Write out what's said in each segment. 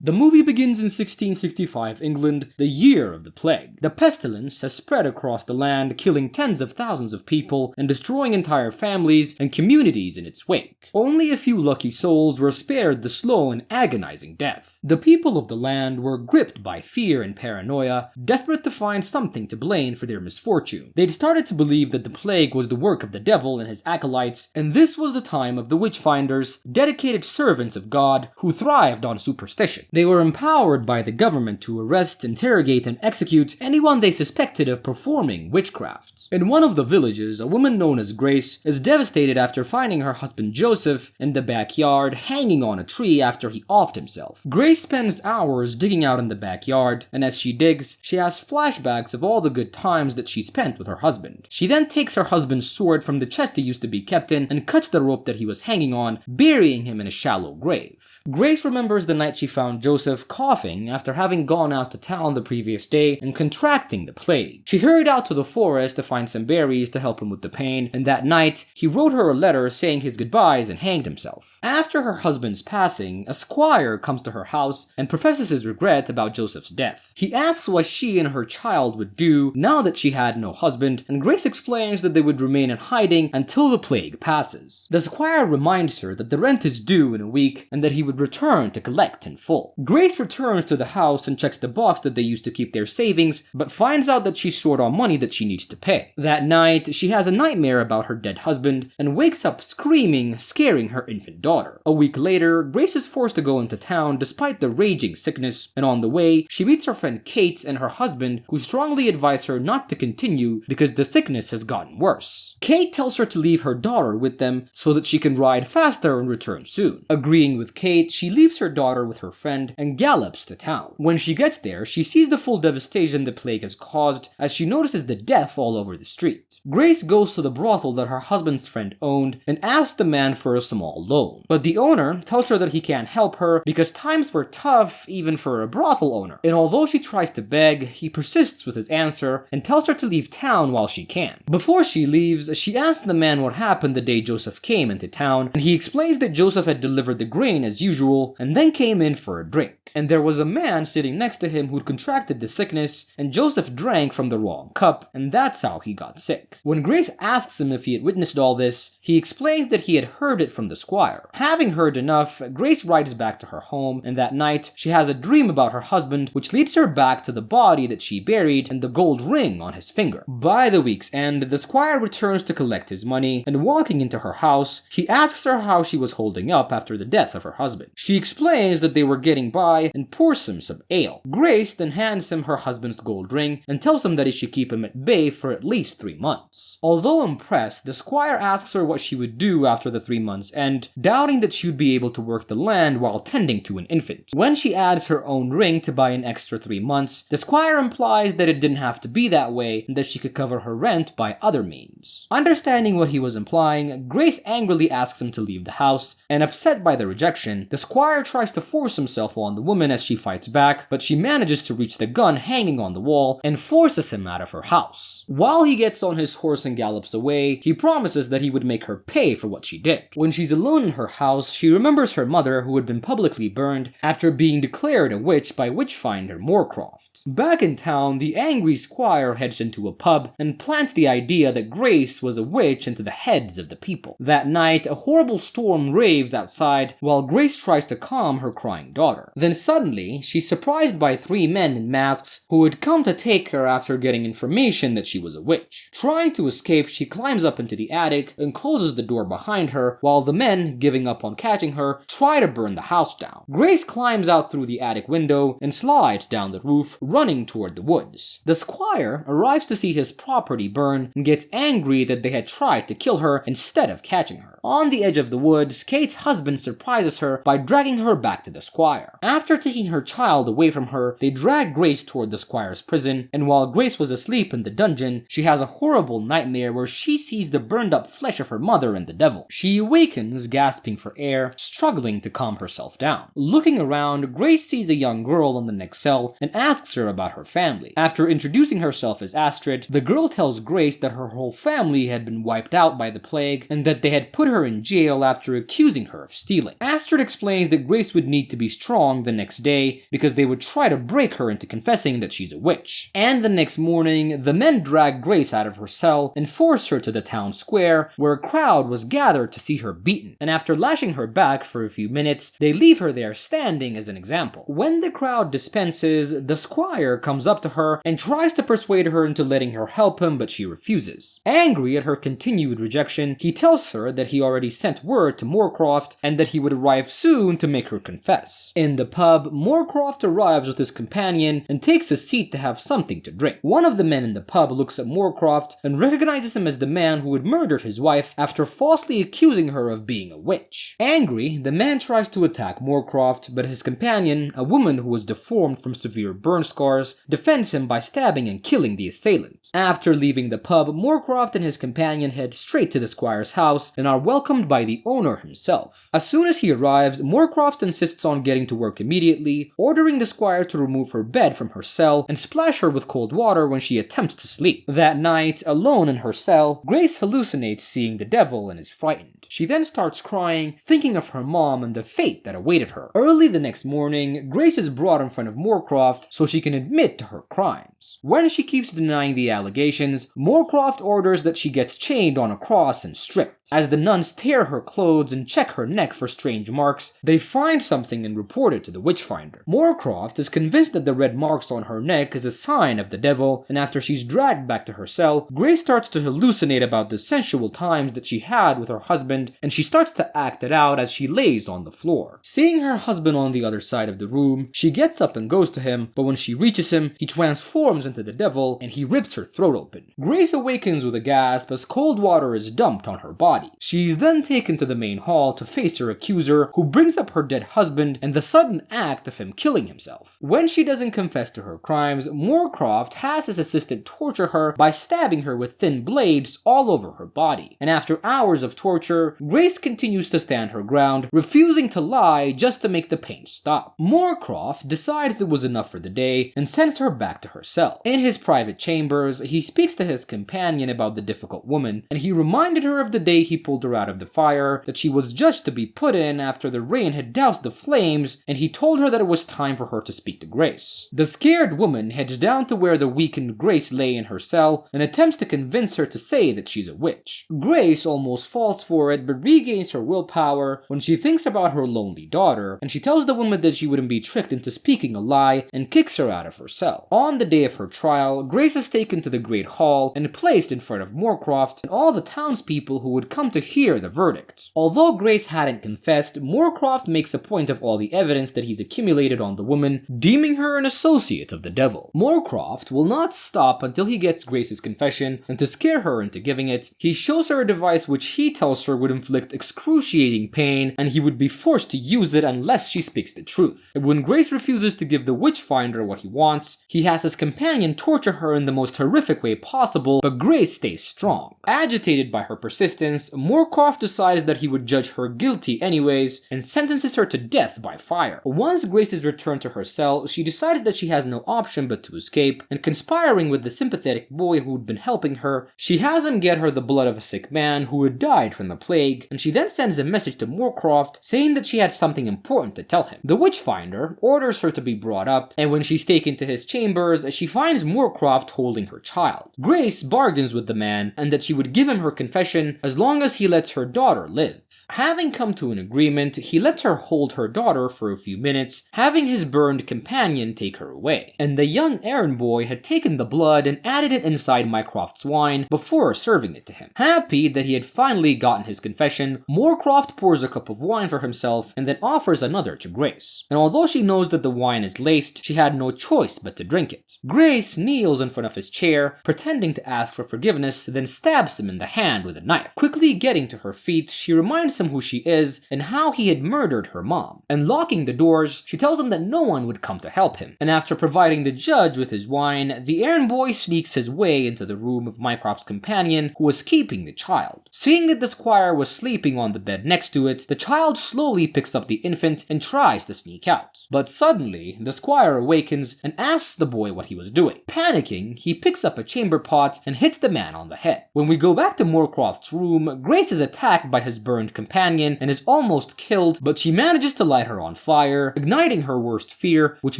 The movie begins in 1665 England, the year of the plague. The pestilence has spread across the land, killing tens of thousands of people and destroying entire families and communities in its wake. Only a few lucky souls were spared the slow and agonizing death. The people of the land were gripped by fear and paranoia, desperate to find something to blame for their misfortune. They'd started to believe that the plague was the work of the devil and his acolytes, and this was the time of the witch-finders, dedicated servants of God who thrived on superstition. They were empowered by the government to arrest, interrogate, and execute anyone they suspected of performing witchcraft. In one of the villages, a woman known as Grace is devastated after finding her husband Joseph in the backyard hanging on a tree after he offed himself. Grace spends hours digging out in the backyard, and as she digs, she has flashbacks of all the good times that she spent with her husband. She then takes her husband's sword from the chest he used to be kept in and cuts the rope that he was hanging on, burying him in a shallow grave. Grace remembers the night she found Joseph coughing after having gone out to town the previous day and contracting the plague. She hurried out to the forest to find some berries to help him with the pain, and that night, he wrote her a letter saying his goodbyes and hanged himself. After her husband's passing, a squire comes to her house and professes his regret about Joseph's death. He asks what she and her child would do now that she had no husband, and Grace explains that they would remain in hiding until the plague passes. The squire reminds her that the rent is due in a week and that he would return to collect in full. Grace returns to the house and checks the box that they used to keep their savings, but finds out that she's short on money that she needs to pay. That night, she has a nightmare about her dead husband and wakes up screaming, scaring her infant daughter. A week later, Grace is forced to go into town despite the raging sickness, and on the way, she meets her friend Kate and her husband, who strongly advise her not to continue because the sickness has gotten worse. Kate tells her to leave her daughter with them so that she can ride faster and return soon. Agreeing with Kate, she leaves her daughter with her friend and gallops to town. When she gets there, she sees the full devastation the plague has caused as she notices the death all over the street. Grace goes to the brothel that her husband's friend owned and asks the man for a small loan. But the owner tells her that he can't help her because times were tough even for a brothel owner. And although she tries to beg, he persists with his answer and tells her to leave town while she can. Before she leaves, she asks the man what happened the day Joseph came into town, and he explains that Joseph had delivered the grain as usual and then came in for a drink. And there was a man sitting next to him who'd contracted the sickness, and Joseph drank from the wrong cup, and that's how he got sick. When Grace asks him if he had witnessed all this, he explains that he had heard it from the squire. Having heard enough, Grace rides back to her home, and that night, she has a dream about her husband, which leads her back to the body that she buried and the gold ring on his finger. By the week's end, the squire returns to collect his money, and walking into her house, he asks her how she was holding up after the death of her husband. She explains that they were getting by and pours him some ale. Grace then hands him her husband's gold ring and tells him that he should keep him at bay for at least 3 months. Although impressed, the squire asks her what she would do after the 3 months end, doubting that she would be able to work the land while tending to an infant. When she adds her own ring to buy an extra 3 months, the squire implies that it didn't have to be that way and that she could cover her rent by other means. Understanding what he was implying, Grace angrily asks him to leave the house, and upset by the rejection, the squire tries to force himself on the woman as she fights back, but she manages to reach the gun hanging on the wall and forces him out of her house. While he gets on his horse and gallops away, he promises that he would make her pay for what she did. When she's alone in her house, she remembers her mother who had been publicly burned after being declared a witch by witchfinder Moorcroft. Back in town, the angry squire heads into a pub and plants the idea that Grace was a witch into the heads of the people. That night, a horrible storm raves outside while Grace tries to calm her crying daughter. Then suddenly, she's surprised by 3 men in masks who had come to take her after getting information that she was a witch. Trying to escape, she climbs up into the attic and closes the door behind her, while the men, giving up on catching her, try to burn the house down. Grace climbs out through the attic window and slides down the roof, running toward the woods. The squire arrives to see his property burn and gets angry that they had tried to kill her instead of catching her. On the edge of the woods, Kate's husband surprises her by dragging her back to the squire. After taking her child away from her, they drag Grace toward the squire's prison, and while Grace was asleep in the dungeon, she has a horrible nightmare where she sees the burned up flesh of her mother and the devil. She awakens, gasping for air, struggling to calm herself down. Looking around, Grace sees a young girl in the next cell and asks her about her family. After introducing herself as Astrid, the girl tells Grace that her whole family had been wiped out by the plague and that they had put her in jail after accusing her of stealing. Astrid explains that Grace would need to be strong the next day because they would try to break her into confessing that she's a witch. And the next morning, the men drag Grace out of her cell and force her to the town square, where a crowd was gathered to see her beaten. And after lashing her back for a few minutes, they leave her there standing as an example. When the crowd dispenses, the squire comes up to her and tries to persuade her into letting her help him, but she refuses. Angry at her continued rejection, he tells her that he already sent word to Moorcroft and that he would arrive soon to make her confess. In the pub, Moorcroft arrives with his companion and takes a seat to have something to drink. One of the men in the pub looks at Moorcroft and recognizes him as the man who had murdered his wife after falsely accusing her of being a witch. Angry, the man tries to attack Moorcroft, but his companion, a woman who was deformed from severe burn scars, defends him by stabbing and killing the assailant. After leaving the pub, Moorcroft and his companion head straight to the squire's house and are welcomed by the owner himself. As soon as he arrives, Moorcroft insists on getting to work immediately, ordering the squire to remove her bed from her cell and splash her with cold water when she attempts to sleep. That night, alone in her cell, Grace hallucinates seeing the devil and is frightened. She then starts crying, thinking of her mom and the fate that awaited her. Early the next morning, Grace is brought in front of Moorcroft so she can admit to her crimes. When she keeps denying the allegations, Moorcroft orders that she gets chained on a cross and stripped. As the nuns tear her clothes and check her neck for strange marks, they find something and report it to the Witchfinder. Moorcroft is convinced that the red marks on her neck is a sign of the devil, and after she's dragged back to her cell, Grace starts to hallucinate about the sensual times that she had with her husband, and she starts to act it out as she lays on the floor. Seeing her husband on the other side of the room, she gets up and goes to him, but when she reaches him, he transforms into the devil and he rips her throat open. Grace awakens with a gasp as cold water is dumped on her body. She's then taken to the main hall to face her accuser, who brings up her dead husband and the sudden act of him killing himself. When she doesn't confess to her crimes, Moorcroft has his assistant torture her by stabbing her with thin blades all over her body. And after hours of torture, Grace continues to stand her ground, refusing to lie just to make the pain stop. Moorcroft decides it was enough for the day and sends her back to her cell. In his private chambers, he speaks to his companion about the difficult woman, and he reminded her of the day he pulled her out of the fire, that she was just to be put in after the rain had doused the flames, and he told her that it was time for her to speak to Grace. The scared woman heads down to where the weakened Grace lay in her cell and attempts to convince her to say that she's a witch. Grace almost falls for it, but regains her willpower when she thinks about her lonely daughter, and she tells the woman that she wouldn't be tricked into speaking a lie and kicks her out of her cell. On the day of her trial, Grace is taken to the Great Hall and placed in front of Moorcroft and all the townspeople who would come to hear the verdict. Although Grace hadn't confessed, Moorcroft makes a point of all the evidence that he's accumulated on the woman, deeming her an associate of the devil. Moorcroft will not stop until he gets Grace's confession, and to scare her into giving it, he shows her a device which he tells her would inflict excruciating pain, and he would be forced to use it unless she speaks the truth. And when Grace refuses to give the Witchfinder what he wants, he has his companion torture her in the most horrific way possible, but Grace stays strong. Agitated by her persistence, Moorcroft decides that he would judge her guilty anyways, and sentences her to death by fire. Once Grace is returned to her cell, she decides that she has no option but to escape, and conspiring with the sympathetic boy who'd been helping her, she has him get her the blood of a sick man who had died from the plague, and she then sends a message to Moorcroft saying that she had something important to tell him. The Witchfinder orders her to be brought up, and when she's taken to his chambers, she finds Moorcroft holding her child. Grace bargains with the man, and that she would give him her confession as long as he lets her daughter live. Having come to an agreement, he lets her hold her daughter for a few minutes, having his burned companion take her away. And the young errand boy had taken the blood and added it inside Mycroft's wine before serving it to him. Happy that he had finally gotten his confession, Moorcroft pours a cup of wine for himself and then offers another to Grace. And although she knows that the wine is laced, she had no choice but to drink it. Grace kneels in front of his chair, pretending to ask for forgiveness, then stabs him in the hand with a knife. Quickly getting to her feet, she reminds him who she is and how he had murdered her mom. And locking the doors, she tells him that no one would come to help him. And after providing the judge with his wine, the errand boy sneaks his way into the room of Mycroft's companion, who was keeping the child. Seeing that the squire was sleeping on the bed next to it, the child slowly picks up the infant and tries to sneak out. But suddenly, the squire awakens and asks the boy what he was doing. Panicking, he picks up a chamber pot and hits the man on the head. When we go back to Moorcroft's room, Grace is is attacked by his burned companion and is almost killed, but she manages to light her on fire, igniting her worst fear, which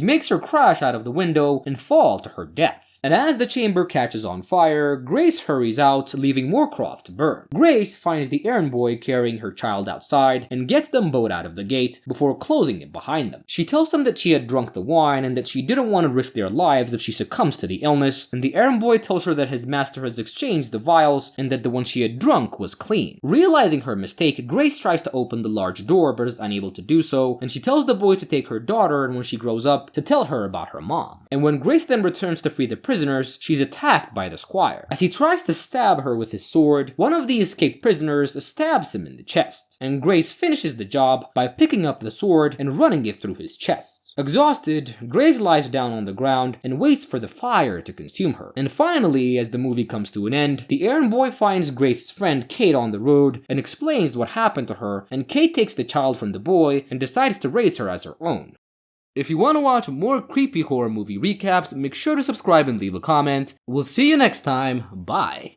makes her crash out of the window and fall to her death. And as the chamber catches on fire, Grace hurries out, leaving Moorcroft to burn. Grace finds the errand boy carrying her child outside and gets them both out of the gate before closing it behind them. She tells them that she had drunk the wine and that she didn't want to risk their lives if she succumbs to the illness, and the errand boy tells her that his master has exchanged the vials and that the one she had drunk was clean. Realizing her mistake, Grace tries to open the large door but is unable to do so, and she tells the boy to take her daughter and when she grows up to tell her about her mom. And when Grace then returns to free the prisoners, she's attacked by the squire. As he tries to stab her with his sword, one of the escaped prisoners stabs him in the chest, and Grace finishes the job by picking up the sword and running it through his chest. Exhausted, Grace lies down on the ground and waits for the fire to consume her. And finally, as the movie comes to an end, the errand boy finds Grace's friend Kate on the road and explains what happened to her, and Kate takes the child from the boy and decides to raise her as her own. If you want to watch more creepy horror movie recaps, make sure to subscribe and leave a comment. We'll see you next time. Bye.